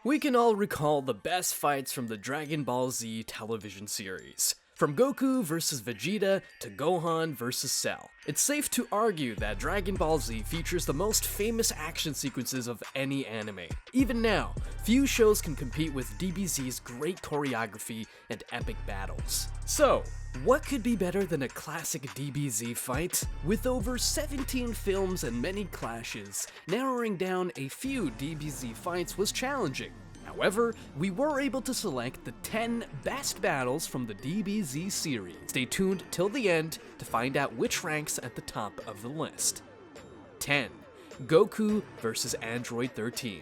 We can all recall the best fights from the Dragon Ball Z television series. From Goku vs Vegeta to Gohan vs Cell. It's safe to argue that Dragon Ball Z features the most famous action sequences of any anime. Even now, few shows can compete with DBZ's great choreography and epic battles. So, what could be better than a classic DBZ fight? With over 17 films and many clashes, narrowing down a few DBZ fights was challenging. However, we were able to select the 10 best battles from the DBZ series. Stay tuned till the end to find out which ranks at the top of the list. 10. Goku vs Android 13.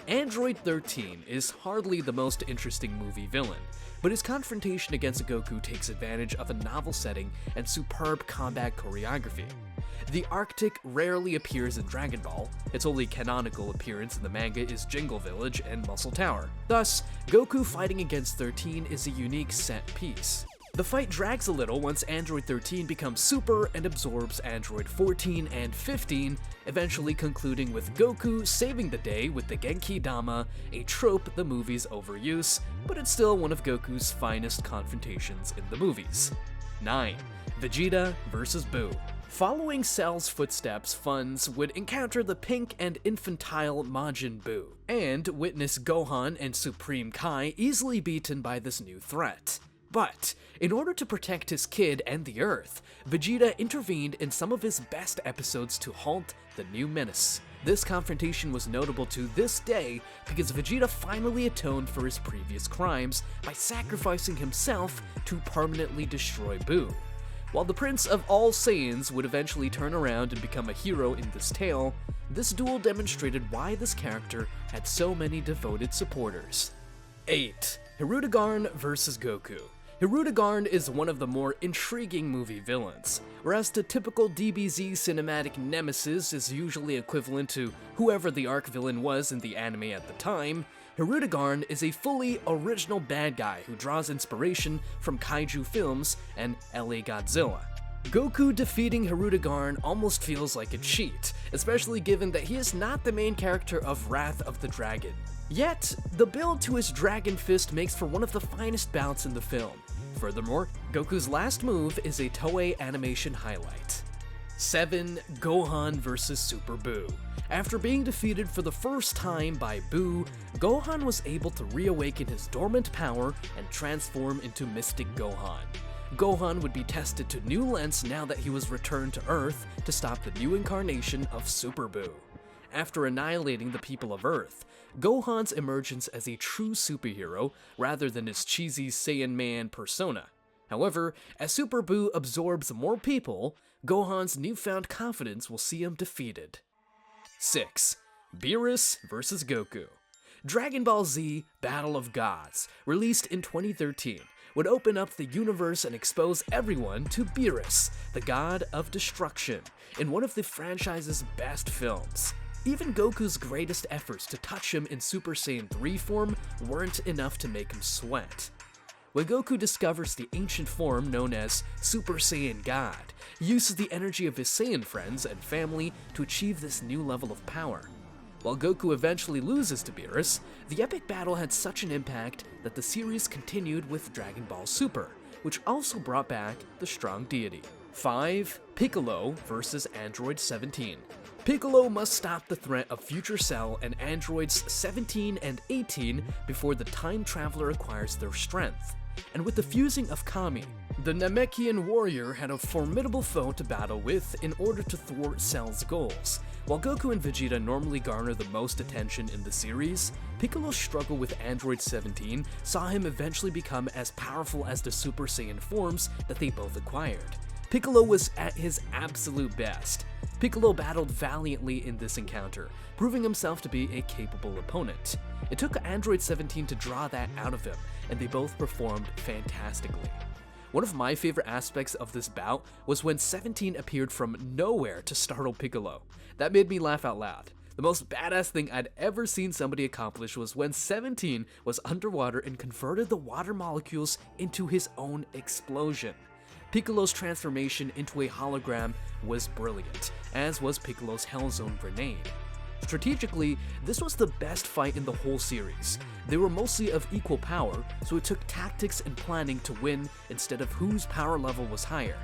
Android 13 is hardly the most interesting movie villain, but his confrontation against Goku takes advantage of a novel setting and superb combat choreography. The Arctic rarely appears in Dragon Ball. Its only canonical appearance in the manga is Jingle Village and Muscle Tower. Thus, Goku fighting against 13 is a unique set piece. The fight drags a little once Android 13 becomes super and absorbs Android 14 and 15, eventually concluding with Goku saving the day with the Genki Dama, a trope the movies overuse, but it's still one of Goku's finest confrontations in the movies. 9. Vegeta vs Buu. Following Cell's footsteps, fans would encounter the pink and infantile Majin Buu, and witness Gohan and Supreme Kai easily beaten by this new threat. But, in order to protect his kid and the Earth, Vegeta intervened in some of his best episodes to halt the new menace. This confrontation was notable to this day because Vegeta finally atoned for his previous crimes by sacrificing himself to permanently destroy Buu. While the Prince of all Saiyans would eventually turn around and become a hero in this tale, this duel demonstrated why this character had so many devoted supporters. 8. Hirudegarn vs Goku. Hirudegarn is one of the more intriguing movie villains. Whereas the typical DBZ cinematic nemesis is usually equivalent to whoever the arc villain was in the anime at the time, Hirudegarn is a fully original bad guy who draws inspiration from kaiju films and LA Godzilla. Goku defeating Hirudegarn almost feels like a cheat, especially given that he is not the main character of Wrath of the Dragon. Yet, the build to his Dragon Fist makes for one of the finest bouts in the film. Furthermore, Goku's last move is a Toei animation highlight. 7. Gohan vs Super Buu. After being defeated for the first time by Buu, Gohan was able to reawaken his dormant power and transform into Mystic Gohan. Gohan would be tested to new lengths now that he was returned to Earth to stop the new incarnation of Super Buu. After annihilating the people of Earth, Gohan's emergence as a true superhero rather than his cheesy Saiyan Man persona. However, as Super Buu absorbs more people, Gohan's newfound confidence will see him defeated. 6. Beerus vs Goku. Dragon Ball Z Battle of Gods, released in 2013, would open up the universe and expose everyone to Beerus, the god of destruction, in one of the franchise's best films. Even Goku's greatest efforts to touch him in Super Saiyan 3 form weren't enough to make him sweat. When Goku discovers the ancient form known as Super Saiyan God, he uses the energy of his Saiyan friends and family to achieve this new level of power. While Goku eventually loses to Beerus, the epic battle had such an impact that the series continued with Dragon Ball Super, which also brought back the strong deity. 5. Piccolo vs Android 17. Piccolo must stop the threat of Future Cell and Androids 17 and 18 before the time traveler acquires their strength. And with the fusing of Kami, the Namekian warrior had a formidable foe to battle with in order to thwart Cell's goals. While Goku and Vegeta normally garner the most attention in the series, Piccolo's struggle with Android 17 saw him eventually become as powerful as the Super Saiyan forms that they both acquired. Piccolo was at his absolute best. Piccolo battled valiantly in this encounter, proving himself to be a capable opponent. It took Android 17 to draw that out of him, and they both performed fantastically. One of my favorite aspects of this bout was when 17 appeared from nowhere to startle Piccolo. That made me laugh out loud. The most badass thing I'd ever seen somebody accomplish was when 17 was underwater and converted the water molecules into his own explosion. Piccolo's transformation into a hologram was brilliant, as was Piccolo's Hellzone grenade. Strategically, this was the best fight in the whole series. They were mostly of equal power, so it took tactics and planning to win instead of whose power level was higher.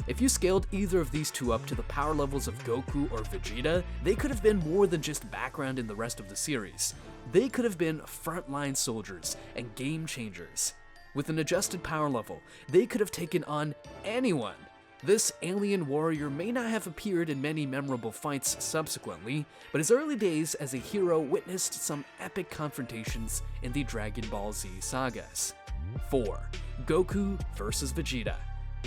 If you scaled either of these two up to the power levels of Goku or Vegeta, they could have been more than just background in the rest of the series. They could have been frontline soldiers and game changers. With an adjusted power level, they could have taken on anyone. This alien warrior may not have appeared in many memorable fights subsequently, but his early days as a hero witnessed some epic confrontations in the Dragon Ball Z sagas. 4. Goku vs. Vegeta.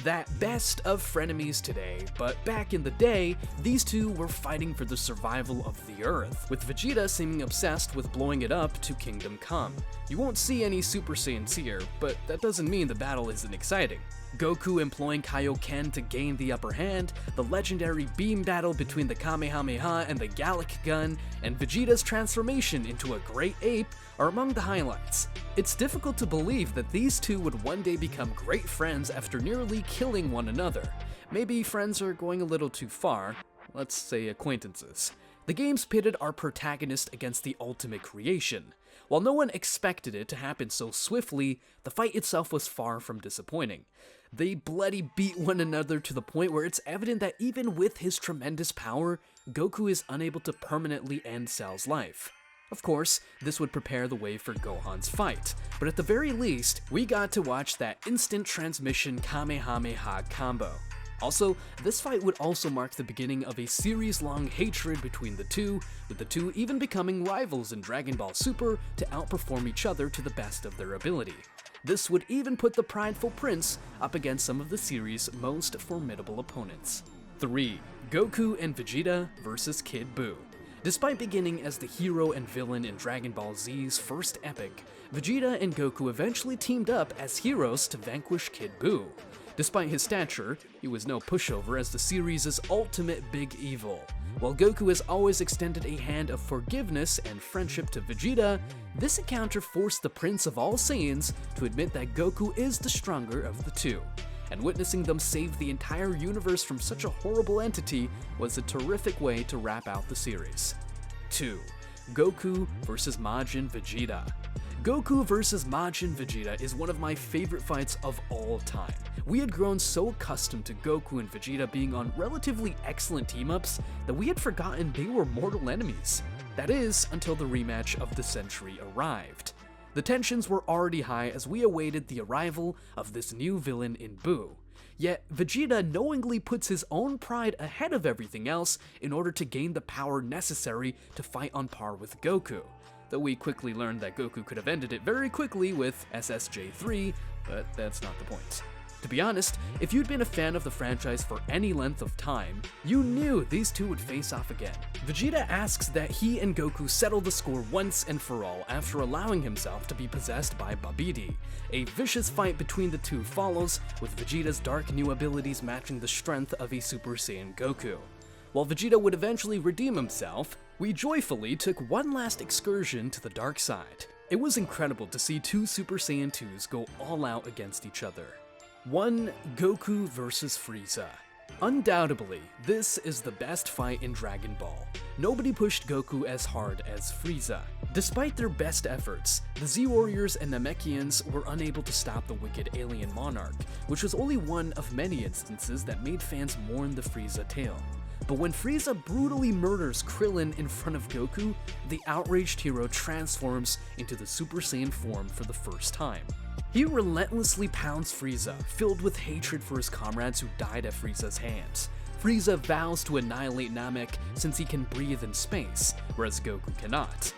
That best of frenemies today, but back in the day, these two were fighting for the survival of the Earth, with Vegeta seeming obsessed with blowing it up to Kingdom Come. You won't see any Super Saiyans here, but that doesn't mean the battle isn't exciting. Goku employing Kaioken to gain the upper hand, the legendary beam battle between the Kamehameha and the Gallic Gun, and Vegeta's transformation into a great ape are among the highlights. It's difficult to believe that these two would one day become great friends after nearly killing one another. Maybe friends are going a little too far, let's say acquaintances. The games pitted our protagonist against the ultimate creation. While no one expected it to happen so swiftly, the fight itself was far from disappointing. They bloody beat one another to the point where it's evident that even with his tremendous power, Goku is unable to permanently end Cell's life. Of course, this would prepare the way for Gohan's fight, but at the very least, we got to watch that instant transmission Kamehameha combo. Also, this fight would also mark the beginning of a series-long hatred between the two, with the two even becoming rivals in Dragon Ball Super to outperform each other to the best of their ability. This would even put the prideful prince up against some of the series' most formidable opponents. 3. Goku and Vegeta vs. Kid Buu. Despite beginning as the hero and villain in Dragon Ball Z's first epic, Vegeta and Goku eventually teamed up as heroes to vanquish Kid Buu. Despite his stature, he was no pushover as the series' ultimate big evil. While Goku has always extended a hand of forgiveness and friendship to Vegeta, this encounter forced the Prince of all Saiyans to admit that Goku is the stronger of the two. And witnessing them save the entire universe from such a horrible entity was a terrific way to wrap out the series. 2. Goku vs. Majin Vegeta. Goku vs. Majin Vegeta is one of my favorite fights of all time. We had grown so accustomed to Goku and Vegeta being on relatively excellent team-ups that we had forgotten they were mortal enemies. That is, until the rematch of the century arrived. The tensions were already high as we awaited the arrival of this new villain in Buu. Yet, Vegeta knowingly puts his own pride ahead of everything else in order to gain the power necessary to fight on par with Goku. Though we quickly learned that Goku could have ended it very quickly with SSJ3, but that's not the point. To be honest, if you'd been a fan of the franchise for any length of time, you knew these two would face off again. Vegeta asks that he and Goku settle the score once and for all after allowing himself to be possessed by Babidi. A vicious fight between the two follows, with Vegeta's dark new abilities matching the strength of a Super Saiyan Goku. While Vegeta would eventually redeem himself, we joyfully took one last excursion to the dark side. It was incredible to see two Super Saiyan 2s go all out against each other. 1. Goku vs. Frieza. Undoubtedly, this is the best fight in Dragon Ball. Nobody pushed Goku as hard as Frieza. Despite their best efforts, the Z-Warriors and Namekians were unable to stop the wicked alien monarch, which was only one of many instances that made fans mourn the Frieza tale. But when Frieza brutally murders Krillin in front of Goku, the outraged hero transforms into the Super Saiyan form for the first time. He relentlessly pounds Frieza, filled with hatred for his comrades who died at Frieza's hands. Frieza vows to annihilate Namek since he can breathe in space, whereas Goku cannot.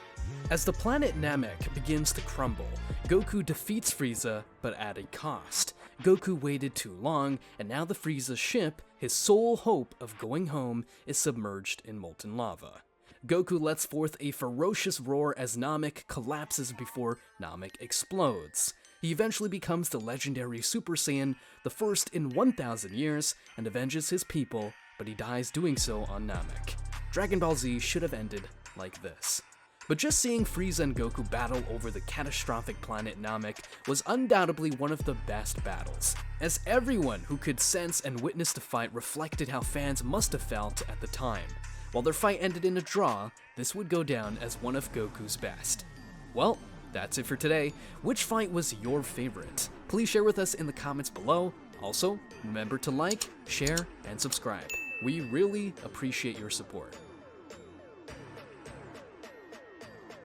As the planet Namek begins to crumble, Goku defeats Frieza, but at a cost. Goku waited too long, and now the Frieza ship, his sole hope of going home, is submerged in molten lava. Goku lets forth a ferocious roar as Namek collapses before Namek explodes. He eventually becomes the legendary Super Saiyan, the first in 1,000 years, and avenges his people, but he dies doing so on Namek. Dragon Ball Z should have ended like this. But just seeing Frieza and Goku battle over the catastrophic planet Namek was undoubtedly one of the best battles, as everyone who could sense and witness the fight reflected how fans must have felt at the time. While their fight ended in a draw, this would go down as one of Goku's best. Well, that's it for today. Which fight was your favorite? Please share with us in the comments below. Also, remember to like, share, and subscribe. We really appreciate your support.